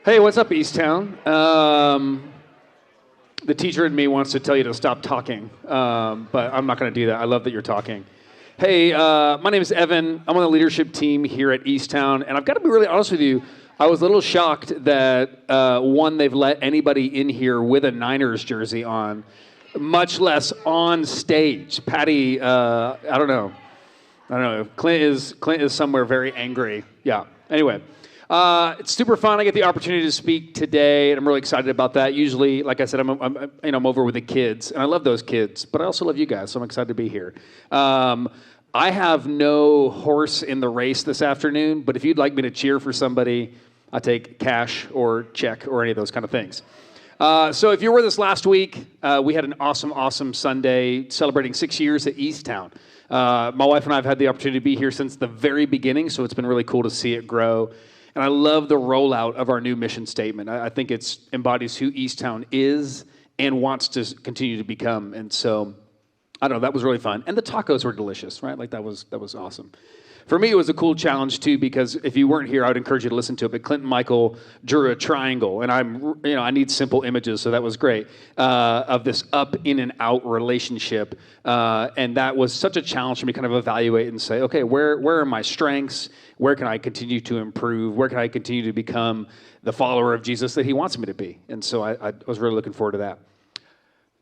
Hey, what's up, Eastown? The teacher in me wants to tell you to stop talking, but I'm not going to do that. I love that you're talking. Hey, my name is Evan. I'm on the leadership team here at Eastown, and I've got to be really honest with you. I was a little shocked that, they've let anybody in here with a Niners jersey on, much less on stage. Patty, I don't know. Clint is somewhere very angry. Yeah. Anyway. It's super fun. I get the opportunity to speak today, and I'm really excited about that. Usually, like I said, I'm over with the kids, and I love those kids, but I also love you guys, so I'm excited to be here. I have no horse in the race this afternoon, but if you'd like me to cheer for somebody, I take cash or check or any of those kind of things. So if you were with us last week, we had an awesome Sunday celebrating 6 years at Eastown. My wife and I have had the opportunity to be here since the very beginning, so it's been really cool to see it grow. And I love the rollout of our new mission statement. I think it embodies who Eastown is and wants to continue to become. And so, I don't know, that was really fun. And the tacos were delicious, right? Like that was awesome. For me, it was a cool challenge too, because if you weren't here, I would encourage you to listen to it. But Clint and Michael drew a triangle, and I need simple images, so that was great, of this up, in, and out relationship. And that was such a challenge for me to kind of evaluate and say, okay, where are my strengths? Where can I continue to improve? Where can I continue to become the follower of Jesus that he wants me to be? And so I was really looking forward to that.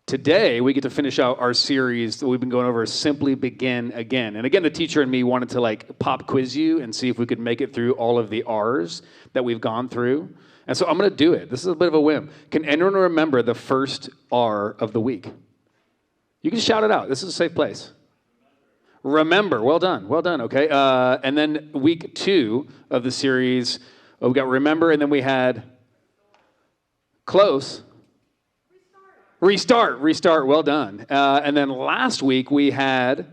Today, we get to finish out our series that we've been going over, Simply Begin Again. And again, the teacher and me wanted to pop quiz you and see if we could make it through all of the R's that we've gone through. And so I'm going to do it. This is a bit of a whim. Can anyone remember the first R of the week? You can shout it out. This is a safe place. Remember. Well done. Okay. And then week 2 of the series, we got remember, and then we had close. Restart. Well done. And then last week we had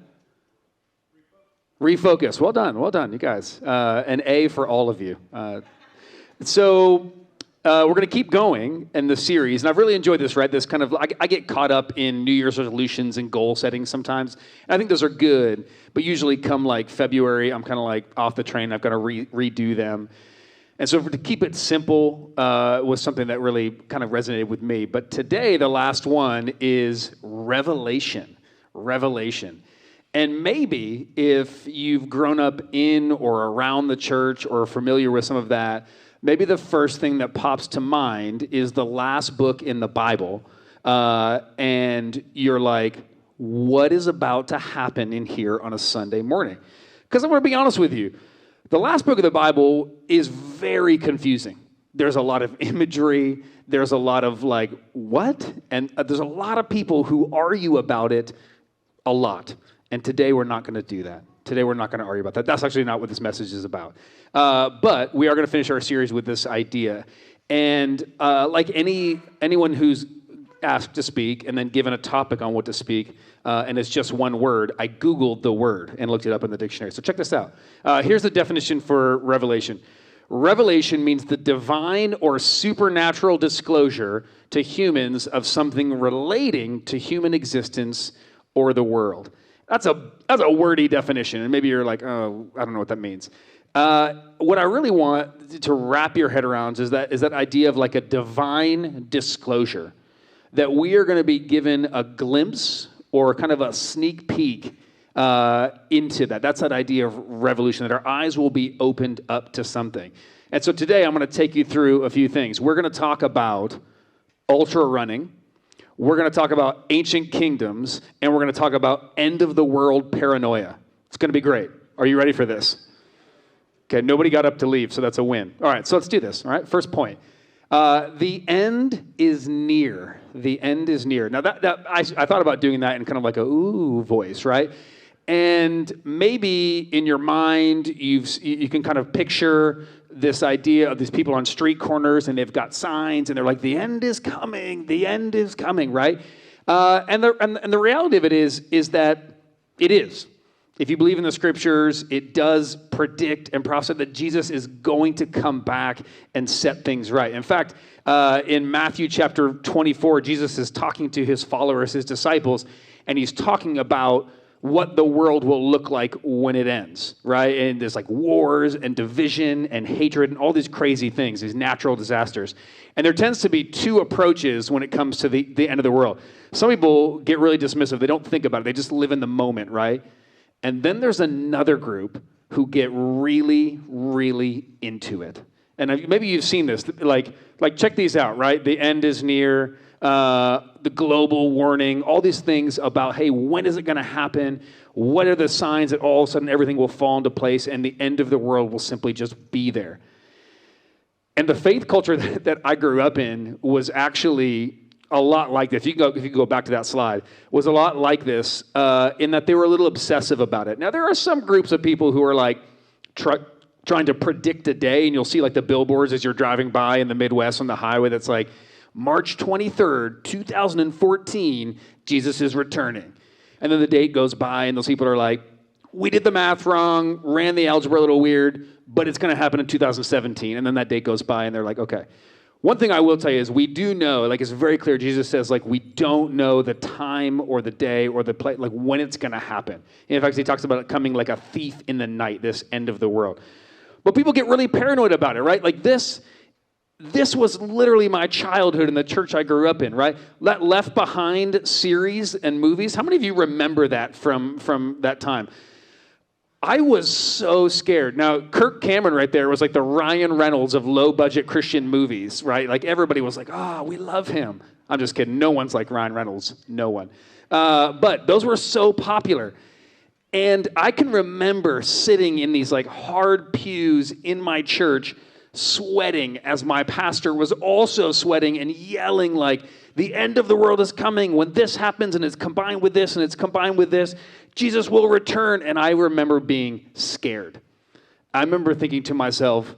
refocus. Well done, you guys. An A for all of you. So we're going to keep going in the series, and I've really enjoyed this, right? This kind of, I get caught up in New Year's resolutions and goal setting sometimes, and I think those are good, but usually come February, I'm kind of off the train. I've got to redo them. And so to keep it simple was something that really kind of resonated with me. But today, the last one is revelation. And maybe if you've grown up in or around the church or are familiar with some of that, maybe the first thing that pops to mind is the last book in the Bible. And you're like, what is about to happen in here on a Sunday morning? Because I'm going to be honest with you. The last book of the Bible is very confusing. There's a lot of imagery. There's a lot of what? And there's a lot of people who argue about it a lot. And today we're not going to do that. Today we're not going to argue about that. That's actually not what this message is about. But we are going to finish our series with this idea. And like anyone who's asked to speak and then given a topic on what to speak, and it's just one word, I Googled the word and looked it up in the dictionary. So check this out. Here's the definition for revelation. Revelation means the divine or supernatural disclosure to humans of something relating to human existence or the world. That's a wordy definition, and maybe you're like, oh, I don't know what that means. What I really want to wrap your head around is that idea of a divine disclosure, that we are going to be given a glimpse or kind of a sneak peek into that. That's that idea of revolution, that our eyes will be opened up to something. And so today I'm going to take you through a few things. We're going to talk about ultra running. We're going to talk about ancient kingdoms, and we're going to talk about end-of-the-world paranoia. It's going to be great. Are you ready for this? Okay, nobody got up to leave, so that's a win. All right, so let's do this. All right, first point. The end is near. The end is near. Now, I thought about doing that in kind of like a ooh voice, right? And maybe in your mind, you can kind of picture this idea of these people on street corners, and they've got signs, and they're like, the end is coming, right? And the reality of it is that it is. If you believe in the scriptures, it does predict and prophesy that Jesus is going to come back and set things right. In fact, in Matthew chapter 24, Jesus is talking to his followers, his disciples, and he's talking about what the world will look like when it ends, right? And there's like wars and division and hatred and all these crazy things, these natural disasters. And there tends to be two approaches when it comes to the end of the world. Some people get really dismissive. They don't think about it. They just live in the moment, right? And then there's another group who get really, really into it. And maybe you've seen this. Like check these out, right? The end is near. The global warning, all these things about, hey, when is it going to happen? What are the signs that all of a sudden everything will fall into place and the end of the world will simply just be there? And the faith culture that I grew up in was actually a lot like this. If you go back to that slide, was a lot like this in that they were a little obsessive about it. Now, there are some groups of people who are like trying to predict a day, and you'll see like the billboards as you're driving by in the Midwest on the highway that's like, March 23rd, 2014, Jesus is returning. And then the date goes by, and those people are like, we did the math wrong, ran the algebra a little weird, but it's going to happen in 2017. And then that date goes by, and they're like, okay. One thing I will tell you is we do know, like it's very clear, Jesus says, like, we don't know the time or the day or the place, like when it's going to happen. In fact, he talks about it coming like a thief in the night, this end of the world. But people get really paranoid about it, right? Like this was literally my childhood in the church I grew up in, right? That Left Behind series and movies. How many of you remember that from that time? I was so scared. Now, Kirk Cameron right there was like the Ryan Reynolds of low-budget Christian movies, right? Like everybody was like, we love him. I'm just kidding. No one's like Ryan Reynolds. No one. But those were so popular. And I can remember sitting in these like hard pews in my church sweating as my pastor was also sweating and yelling like, the end of the world is coming when this happens and it's combined with this and it's combined with this. Jesus will return. And I remember being scared. I remember thinking to myself,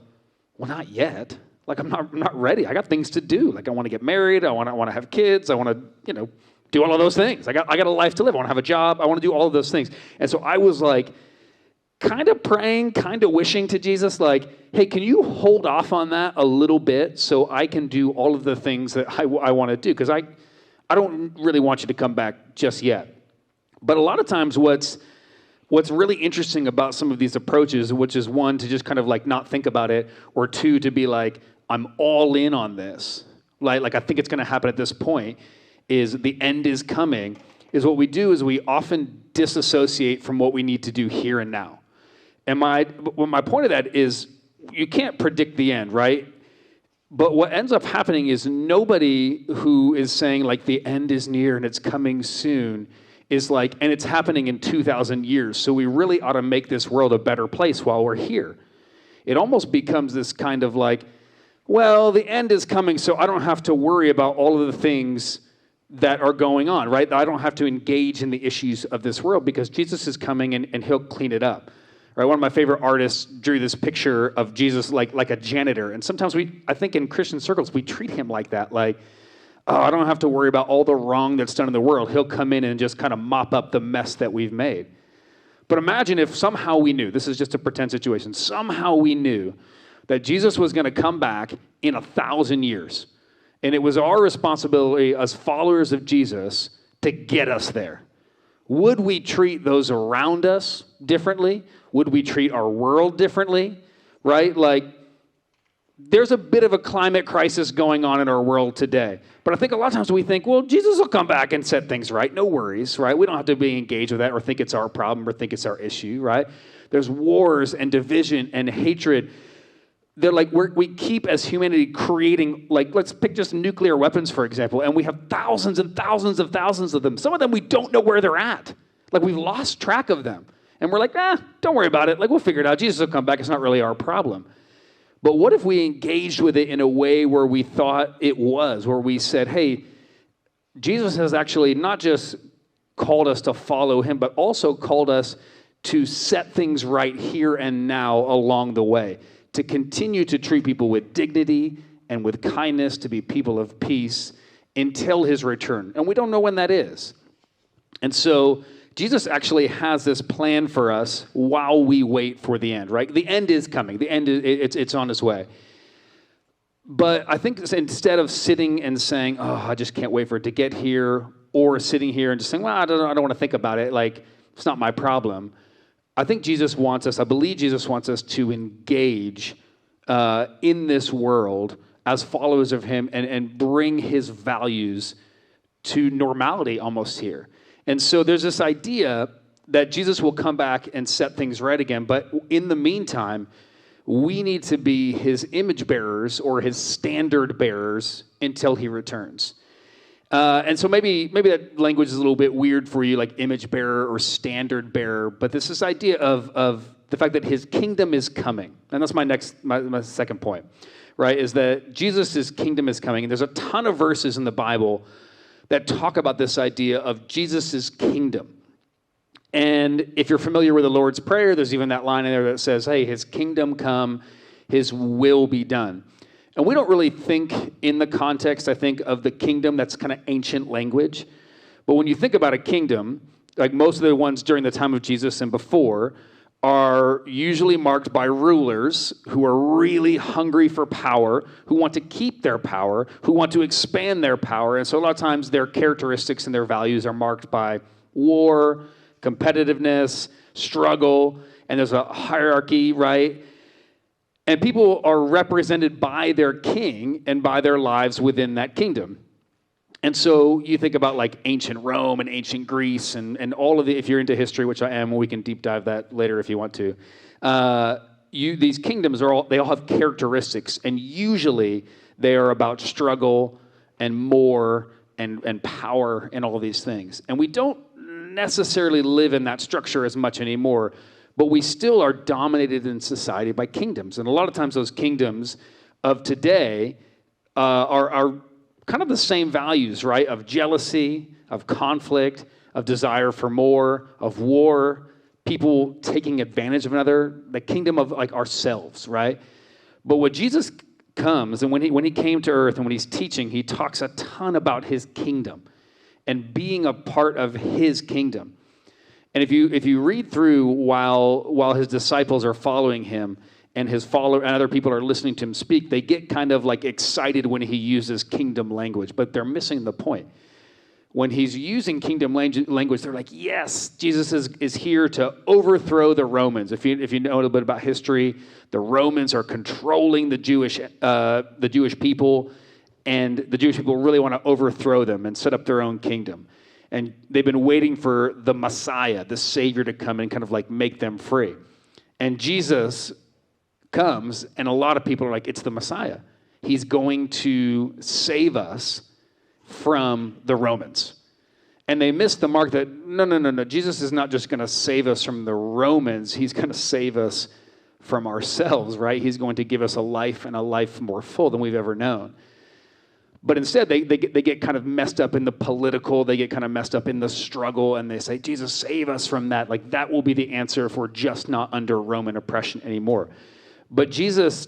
well, not yet. Like, I'm not ready. I got things to do. Like, I want to get married. I want to have kids. I want to, do all of those things. I got a life to live. I want to have a job. I want to do all of those things. And so I was like, kind of praying, kind of wishing to Jesus, like, hey, can you hold off on that a little bit so I can do all of the things that I want to do? Because I don't really want you to come back just yet. But a lot of times what's really interesting about some of these approaches, which is one, to just kind of like not think about it, or two, to be like, I'm all in on this. Like I think it's going to happen at this point, is the end is coming, is what we do is we often disassociate from what we need to do here and now. And my point of that is you can't predict the end, right? But what ends up happening is nobody who is saying like the end is near and it's coming soon is like, and it's happening in 2,000 years. So we really ought to make this world a better place while we're here. It almost becomes this kind of like, well, the end is coming, so I don't have to worry about all of the things that are going on, right? I don't have to engage in the issues of this world because Jesus is coming and he'll clean it up. Right, one of my favorite artists drew this picture of Jesus like a janitor. And sometimes I think in Christian circles, we treat him like that. Like, I don't have to worry about all the wrong that's done in the world. He'll come in and just kind of mop up the mess that we've made. But imagine if somehow we knew, this is just a pretend situation, somehow we knew that Jesus was going to come back in 1,000 years. And it was our responsibility as followers of Jesus to get us there. Would we treat those around us differently? Would we treat our world differently, right? Like, there's a bit of a climate crisis going on in our world today. But I think a lot of times we think, well, Jesus will come back and set things right. No worries, right? We don't have to be engaged with that or think it's our problem or think it's our issue, right? There's wars and division and hatred. They're like, we keep as humanity creating, like, let's pick just nuclear weapons, for example, and we have thousands and thousands of them. Some of them we don't know where they're at. Like, we've lost track of them. And we're like, don't worry about it. Like, we'll figure it out. Jesus will come back. It's not really our problem. But what if we engaged with it in a way where we thought it was, where we said, hey, Jesus has actually not just called us to follow him, but also called us to set things right here and now along the way, to continue to treat people with dignity and with kindness, to be people of peace until his return. And we don't know when that is. And so Jesus actually has this plan for us while we wait for the end, right? The end is coming. The end is it's on its way. But I think instead of sitting and saying, I just can't wait for it to get here, or sitting here and just saying, well, I don't want to think about it, like, It's not my problem. I think Jesus wants us, I believe Jesus wants us to engage in this world as followers of him and bring his values to normality almost here. And so there's this idea that Jesus will come back and set things right again. But in the meantime, we need to be his image bearers or his standard bearers until he returns. And so maybe that language is a little bit weird for you, like image bearer or standard bearer. But this idea of the fact that his kingdom is coming. And that's my second point, right? Is that Jesus' kingdom is coming. And there's a ton of verses in the Bible that talk about this idea of Jesus' kingdom. And if you're familiar with the Lord's Prayer, there's even that line in there that says, hey, his kingdom come, his will be done. And we don't really think in the context, I think, of the kingdom. That's kind of ancient language. But when you think about a kingdom, like most of the ones during the time of Jesus and before, are usually marked by rulers who are really hungry for power, who want to keep their power, who want to expand their power. And so a lot of times their characteristics and their values are marked by war, competitiveness, struggle, and there's a hierarchy, right? And people are represented by their king and by their lives within that kingdom. And so you think about like ancient Rome and ancient Greece and all of the, if you're into history, which I am, we can deep dive that later if you want to. These kingdoms they all have characteristics, and usually they are about struggle and more and power and all of these things. And we don't necessarily live in that structure as much anymore, but we still are dominated in society by kingdoms. And a lot of times those kingdoms of today are kind of the same values, right? Of jealousy, of conflict, of desire for more, of war, people taking advantage of another, the kingdom of like ourselves, right? But when Jesus comes, and when he came to earth and when he's teaching, he talks a ton about his kingdom and being a part of his kingdom. And if you read through while his disciples are following him and and other people are listening to him speak, they get kind of like excited when he uses kingdom language, but they're missing the point. When he's using kingdom language, they're like, yes, Jesus is here to overthrow the Romans. If you know a little bit about history, the Romans are controlling the Jewish people, and the Jewish people really want to overthrow them and set up their own kingdom. And they've been waiting for the Messiah, the Savior, to come and kind of like make them free. And Jesus comes, and a lot of people are like, it's the Messiah. He's going to save us from the Romans. And they missed the mark that, no. Jesus is not just going to save us from the Romans. He's going to save us from ourselves, right? He's going to give us a life, and a life more full than we've ever known. But instead, they get kind of messed up in the political. They get kind of messed up in the struggle, and they say, Jesus, save us from that. Like, that will be the answer if we're just not under Roman oppression anymore. But Jesus,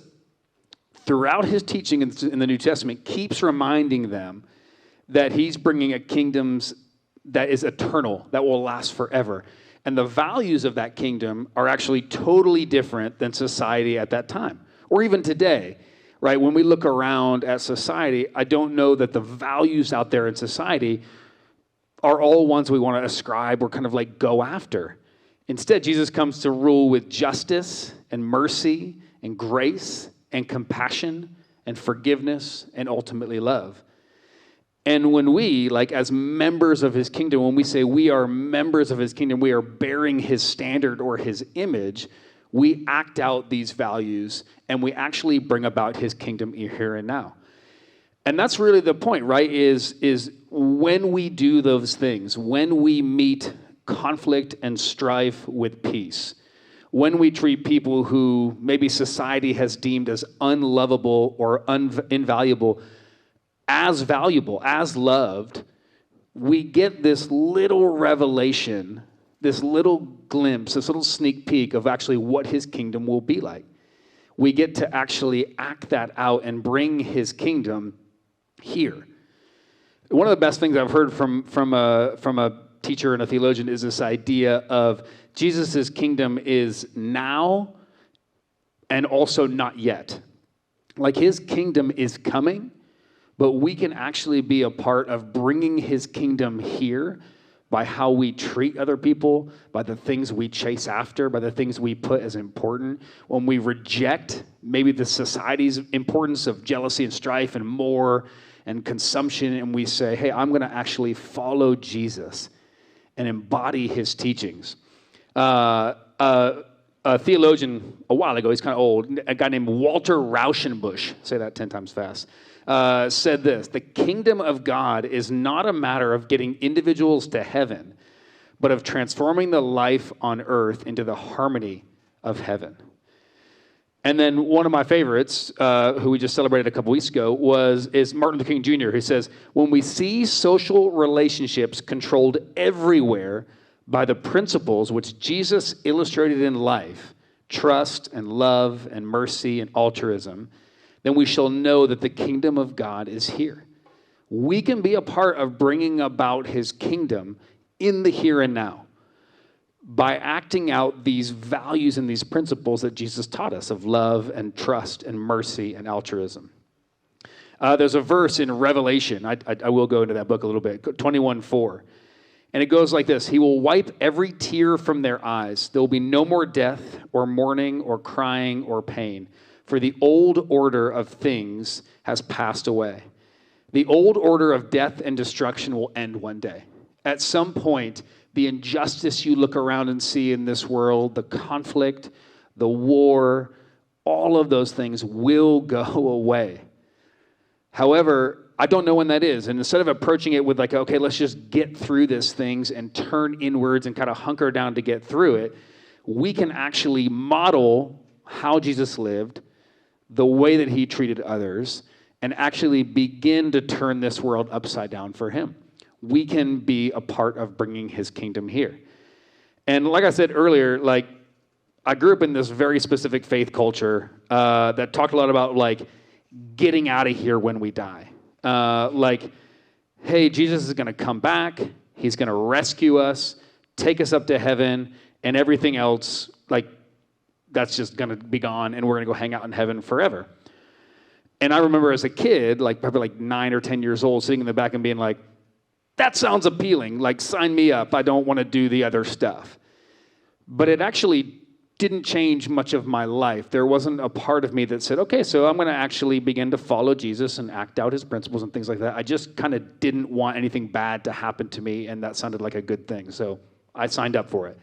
throughout his teaching in the New Testament, keeps reminding them that he's bringing a kingdom that is eternal, that will last forever. And the values of that kingdom are actually totally different than society at that time, or even today. Right? When we look around at society, I don't know that the values out there in society are all ones we want to ascribe or kind of like go after. Instead, Jesus comes to rule with justice and mercy and grace and compassion and forgiveness and ultimately love. And when we, like as members of his kingdom, when we say we are members of his kingdom, we are bearing his standard or his image, we act out these values, and we actually bring about his kingdom here and now. And that's really the point, right? Is when we do those things, when we meet conflict and strife with peace, when we treat people who maybe society has deemed as unlovable or invaluable, as valuable, as loved, we get this little revelation, this little glimpse, this little sneak peek of actually what his kingdom will be like. We get to actually act that out and bring his kingdom here. One of the best things I've heard from a teacher and a theologian is this idea of Jesus' kingdom is now and also not yet. Like his kingdom is coming, but we can actually be a part of bringing his kingdom here by how we treat other people, by the things we chase after, by the things we put as important, when we reject maybe the society's importance of jealousy and strife and more and consumption, and we say, hey, I'm going to actually follow Jesus and embody his teachings. A theologian a while ago, he's kind of old, a guy named Walter Rauschenbusch, say that 10 times fast, said this: the kingdom of God is not a matter of getting individuals to heaven, but of transforming the life on earth into the harmony of heaven. And then one of my favorites, who we just celebrated a couple weeks ago, is Martin Luther King Jr., who says, when we see social relationships controlled everywhere by the principles which Jesus illustrated in life, trust and love and mercy and altruism, then we shall know that the kingdom of God is here. We can be a part of bringing about his kingdom in the here and now by acting out these values and these principles that Jesus taught us of love and trust and mercy and altruism. There's a verse in Revelation, I will go into that book a little bit, 21:4. And it goes like this: he will wipe every tear from their eyes. There will be no more death or mourning or crying or pain, for the old order of things has passed away. The old order of death and destruction will end one day. At some point, the injustice you look around and see in this world, the conflict, the war, all of those things will go away. However, I don't know when that is. And instead of approaching it with like, okay, let's just get through these things and turn inwards and kind of hunker down to get through it, we can actually model how Jesus lived, the way that he treated others, and actually begin to turn this world upside down for him. We can be a part of bringing his kingdom here. And like I said earlier, like I grew up in this very specific faith culture that talked a lot about like getting out of here when we die. Like, hey, Jesus is going to come back. He's going to rescue us, take us up to heaven, and everything else, like, that's just going to be gone, and we're going to go hang out in heaven forever. And I remember as a kid, like probably like 9 or 10 years old, sitting in the back and being like, that sounds appealing. Like, sign me up. I don't want to do the other stuff. But it actually didn't change much of my life. There wasn't a part of me that said, okay, so I'm going to actually begin to follow Jesus and act out his principles and things like that. I just kind of didn't want anything bad to happen to me, and that sounded like a good thing. So I signed up for it.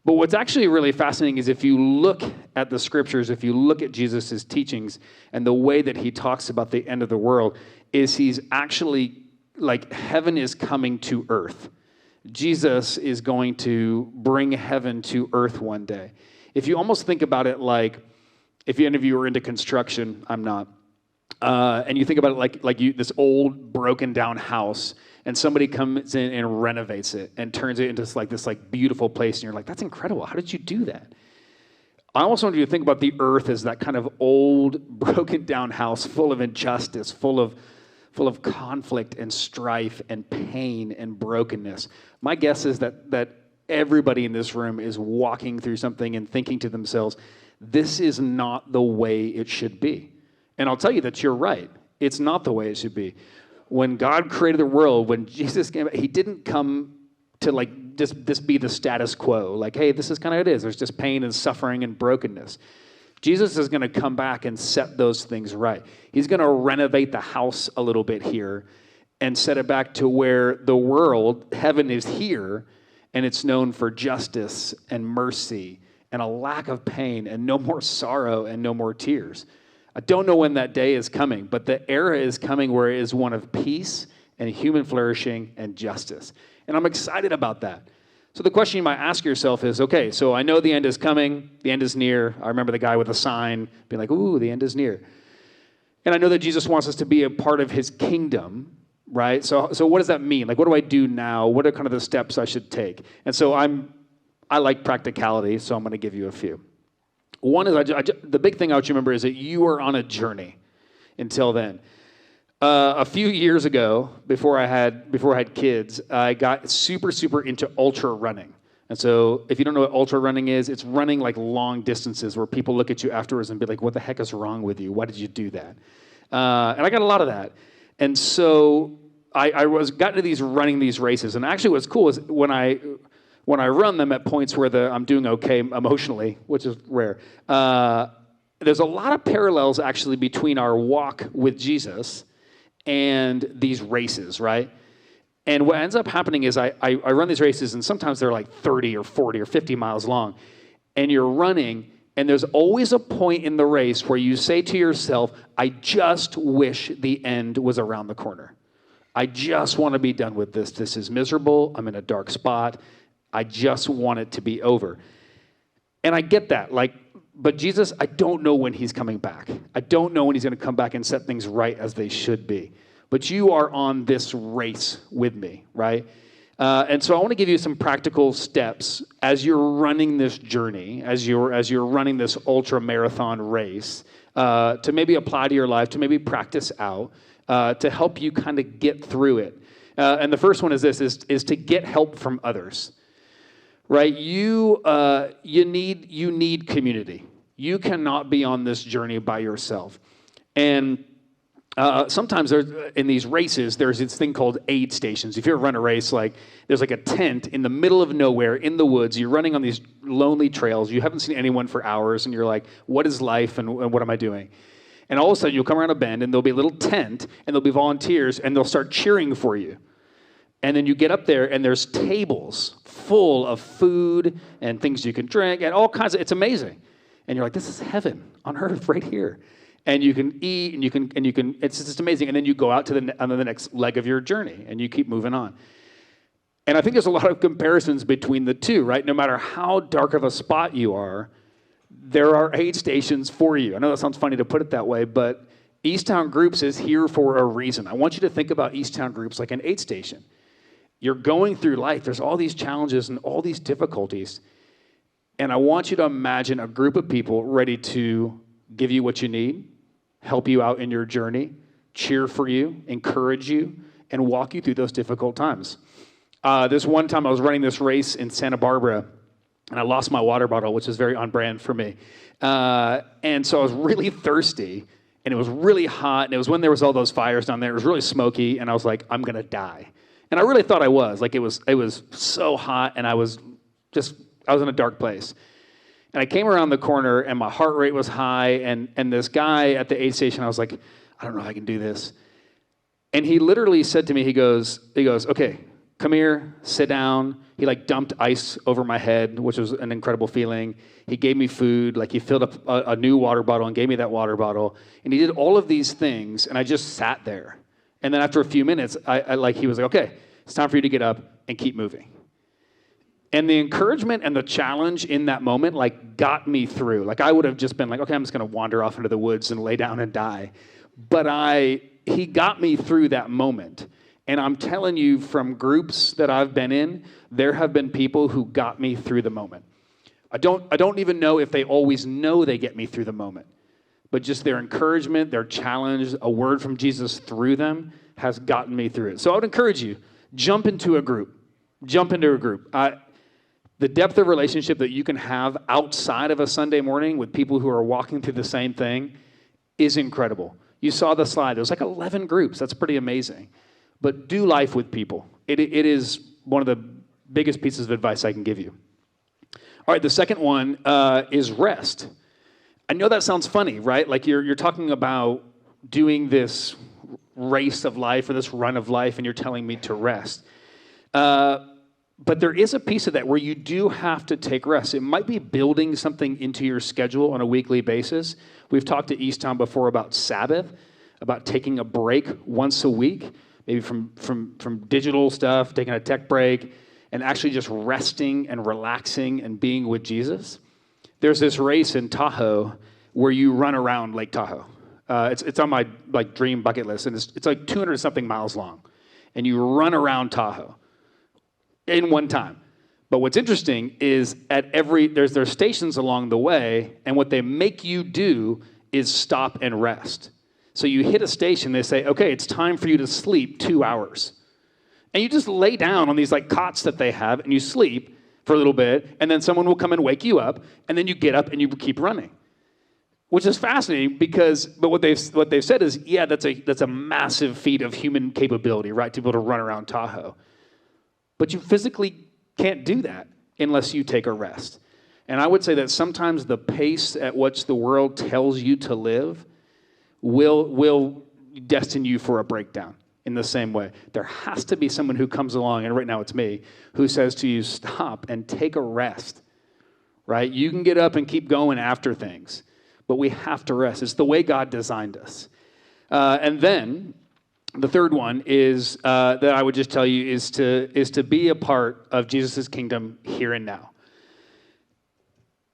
But what's actually really fascinating is if you look at the scriptures, if you look at Jesus' teachings and the way that he talks about the end of the world, is he's actually like heaven is coming to earth. Jesus is going to bring heaven to earth one day. If you almost think about it like, if any of you are into construction, I'm not, and you think about it like this old broken down house, and somebody comes in and renovates it and turns it into this beautiful place, and you're like, that's incredible. How did you do that? I almost want you to think about the earth as that kind of old broken down house full of injustice, full of conflict and strife and pain and brokenness. My guess is that everybody in this room is walking through something and thinking to themselves, this is not the way it should be. And I'll tell you that you're right. It's not the way it should be. When God created the world, when Jesus came, he didn't come to like just be the status quo. Like, hey, this is kind of it is. There's just pain and suffering and brokenness. Jesus is going to come back and set those things right. He's going to renovate the house a little bit here and set it back to where the world, heaven is here, and it's known for justice and mercy and a lack of pain and no more sorrow and no more tears. I don't know when that day is coming, but the era is coming where it is one of peace and human flourishing and justice. And I'm excited about that. So the question you might ask yourself is, okay, so I know the end is coming, the end is near. I remember the guy with a sign being like, ooh, the end is near. And I know that Jesus wants us to be a part of his kingdom, right? So what does that mean? Like, what do I do now? What are kind of the steps I should take? And so I like practicality, so I'm going to give you a few. One is, the big thing I want you to remember is that you are on a journey until then. A few years ago, before I had kids, I got super into ultra running. And so if you don't know what ultra running is, it's running like long distances where people look at you afterwards and be like, what the heck is wrong with you? Why did you do that? And I got a lot of that. And so I was got into these running these races, and actually what's cool is when I run them at points where I'm doing okay emotionally, which is rare. There's a lot of parallels actually between our walk with Jesus and these races, right? And what ends up happening is I run these races, and sometimes they're like 30 or 40 or 50 miles long, and you're running, and there's always a point in the race where you say to yourself, I just wish the end was around the corner. I just want to be done with this. This is miserable. I'm in a dark spot. I just want it to be over. And I get that. But Jesus, I don't know when he's coming back. I don't know when he's going to come back and set things right as they should be. But you are on this race with me, right? And so I want to give you some practical steps as you're running this journey, as you're running this ultra marathon race, to maybe apply to your life, to maybe practice out, to help you kind of get through it. And the first one is this: is to get help from others, right? You need community. You cannot be on this journey by yourself, and sometimes in these races, there's this thing called aid stations. If you ever run a race, there's a tent in the middle of nowhere in the woods. You're running on these lonely trails. You haven't seen anyone for hours, and you're like, what is life and what am I doing? And all of a sudden, you'll come around a bend, and there'll be a little tent, and there'll be volunteers, and they'll start cheering for you. And then you get up there, and there's tables full of food and things you can drink and all kinds of, it's amazing. And you're like, this is heaven on earth right here. And you can eat, and you can. It's just amazing. And then you go out to the next leg of your journey, and you keep moving on. And I think there's a lot of comparisons between the two, right? No matter how dark of a spot you are, there are aid stations for you. I know that sounds funny to put it that way, but Eastown Groups is here for a reason. I want you to think about Eastown Groups like an aid station. You're going through life. There's all these challenges and all these difficulties. And I want you to imagine a group of people ready to give you what you need, help you out in your journey, cheer for you, encourage you, and walk you through those difficult times. This one time I was running this race in Santa Barbara, and I lost my water bottle, which is very on brand for me. And so I was really thirsty, and it was really hot, and it was when there was all those fires down there. It was really smoky, and I was like, I'm going to die. And I really thought I was. It was so hot, and I was in a dark place. And I came around the corner, and my heart rate was high, and this guy at the aid station, I was like, I don't know if I can do this. And he literally said to me, he goes, okay, come here, sit down. He dumped ice over my head, which was an incredible feeling. He gave me food, he filled up a new water bottle and gave me that water bottle. And he did all of these things, and I just sat there. And then after a few minutes, he was like, okay, it's time for you to get up and keep moving. And the encouragement and the challenge in that moment, got me through. I would have just been like, okay, I'm just going to wander off into the woods and lay down and die. But he got me through that moment. And I'm telling you, from groups that I've been in, there have been people who got me through the moment. I don't even know if they always know they get me through the moment. But just their encouragement, their challenge, a word from Jesus through them has gotten me through it. So I would encourage you, jump into a group. The depth of relationship that you can have outside of a Sunday morning with people who are walking through the same thing is incredible. You saw the slide. There was 11 groups. That's pretty amazing. But do life with people. It is one of the biggest pieces of advice I can give you. All right, the second one is rest. I know that sounds funny, right? You're talking about doing this race of life or this run of life, and you're telling me to rest. But there is a piece of that where you do have to take rest. It might be building something into your schedule on a weekly basis. We've talked to Eastown before about Sabbath, about taking a break once a week, maybe from digital stuff, taking a tech break, and actually just resting and relaxing and being with Jesus. There's this race in Tahoe where you run around Lake Tahoe. It's on my dream bucket list, and it's 200-something miles long, and you run around Tahoe in one time. But what's interesting is there's stations along the way, and what they make you do is stop and rest. So you hit a station, they say, okay, it's time for you to sleep 2 hours. And you just lay down on these cots that they have, and you sleep for a little bit, and then someone will come and wake you up, and then you get up and you keep running. which is fascinating but what they've said is, yeah, that's a massive feat of human capability, right? To be able to run around Tahoe. But you physically can't do that unless you take a rest. And I would say that sometimes the pace at which the world tells you to live will destine you for a breakdown in the same way. There has to be someone who comes along, and right now it's me, who says to you, stop and take a rest, right? You can get up and keep going after things, but we have to rest. It's the way God designed us. And then the third one is that I would just tell you is to be a part of Jesus' kingdom here and now.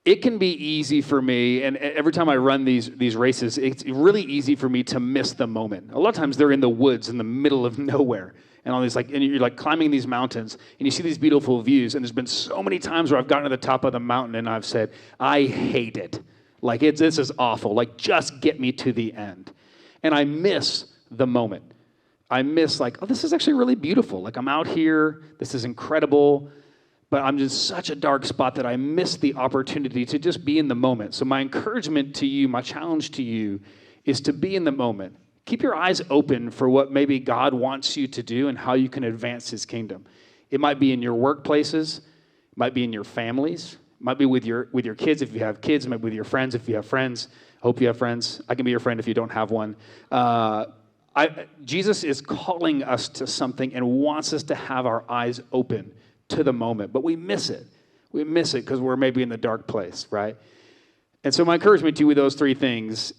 It can be easy for me, and every time I run these races, it's really easy for me to miss the moment. A lot of times they're in the woods in the middle of nowhere, and all these and you're like climbing these mountains, and you see these beautiful views. And there's been so many times where I've gotten to the top of the mountain, and I've said, I hate it. Like this is awful. Like just get me to the end, and I miss the moment. I miss oh, this is actually really beautiful. Like I'm out here. This is incredible. But I'm in such a dark spot that I miss the opportunity to just be in the moment. So my encouragement to you, my challenge to you, is to be in the moment. Keep your eyes open for what maybe God wants you to do and how you can advance his kingdom. It might be in your workplaces. It might be in your families. It might be with your kids if you have kids. It might be with your friends if you have friends. I hope you have friends. I can be your friend if you don't have one. Jesus is calling us to something and wants us to have our eyes open to the moment, but we miss it. We miss it because we're maybe in the dark place, right? And so my encouragement to you with those three things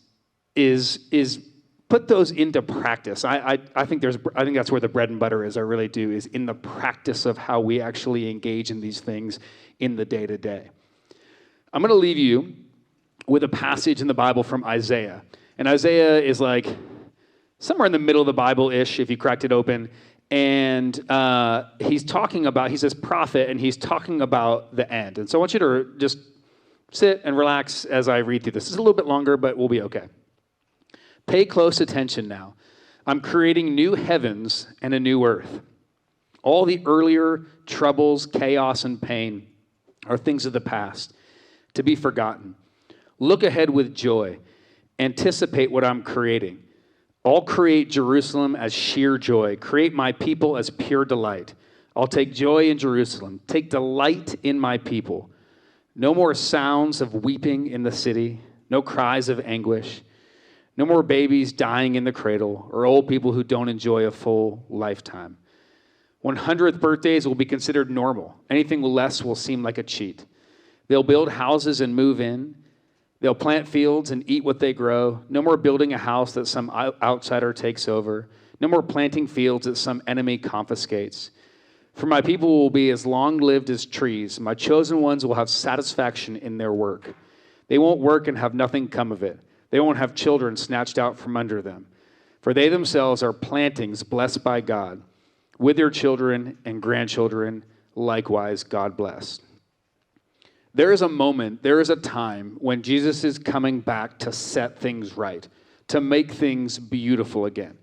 is put those into practice. I think that's where the bread and butter is. I really do, is in the practice of how we actually engage in these things in the day-to-day. I'm going to leave you with a passage in the Bible from Isaiah. And Isaiah is like somewhere in the middle of the Bible-ish, if you cracked it open. And he's this prophet, and he's talking about the end. And so I want you to just sit and relax as I read through this. This is a little bit longer, but we'll be okay. Pay close attention now. I'm creating new heavens and a new earth. All the earlier troubles, chaos, and pain are things of the past, to be forgotten. Look ahead with joy. Anticipate what I'm creating. I'll create Jerusalem as sheer joy. Create my people as pure delight. I'll take joy in Jerusalem. Take delight in my people. No more sounds of weeping in the city. No cries of anguish. No more babies dying in the cradle or old people who don't enjoy a full lifetime. 100th birthdays will be considered normal. Anything less will seem like a cheat. They'll build houses and move in. They'll plant fields and eat what they grow. No more building a house that some outsider takes over. No more planting fields that some enemy confiscates. For my people will be as long-lived as trees. My chosen ones will have satisfaction in their work. They won't work and have nothing come of it. They won't have children snatched out from under them. For they themselves are plantings blessed by God. With their children and grandchildren, likewise, God bless. There is a moment, there is a time when Jesus is coming back to set things right, to make things beautiful again,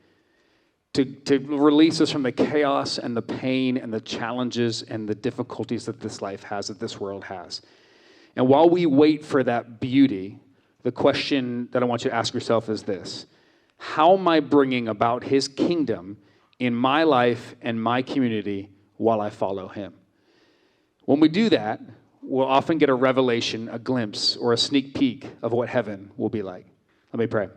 to release us from the chaos and the pain and the challenges and the difficulties that this life has, that this world has. And while we wait for that beauty, the question that I want you to ask yourself is this: how am I bringing about his kingdom in my life and my community while I follow him? When we do that, we'll often get a revelation, a glimpse, or a sneak peek of what heaven will be like. Let me pray.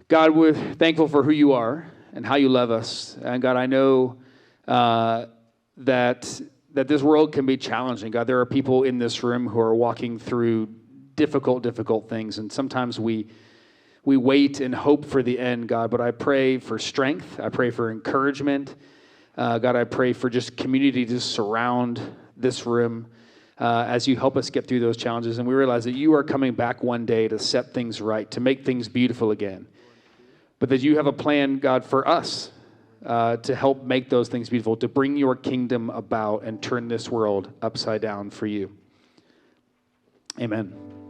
God, we're thankful for who you are and how you love us. And God, I know that this world can be challenging. God, there are people in this room who are walking through difficult things. And sometimes we wait and hope for the end, God. But I pray for strength. I pray for encouragement. God, I pray for just community to surround this room. As you help us get through those challenges. And we realize that you are coming back one day to set things right, to make things beautiful again. But that you have a plan, God, for us to help make those things beautiful, to bring your kingdom about and turn this world upside down for you. Amen.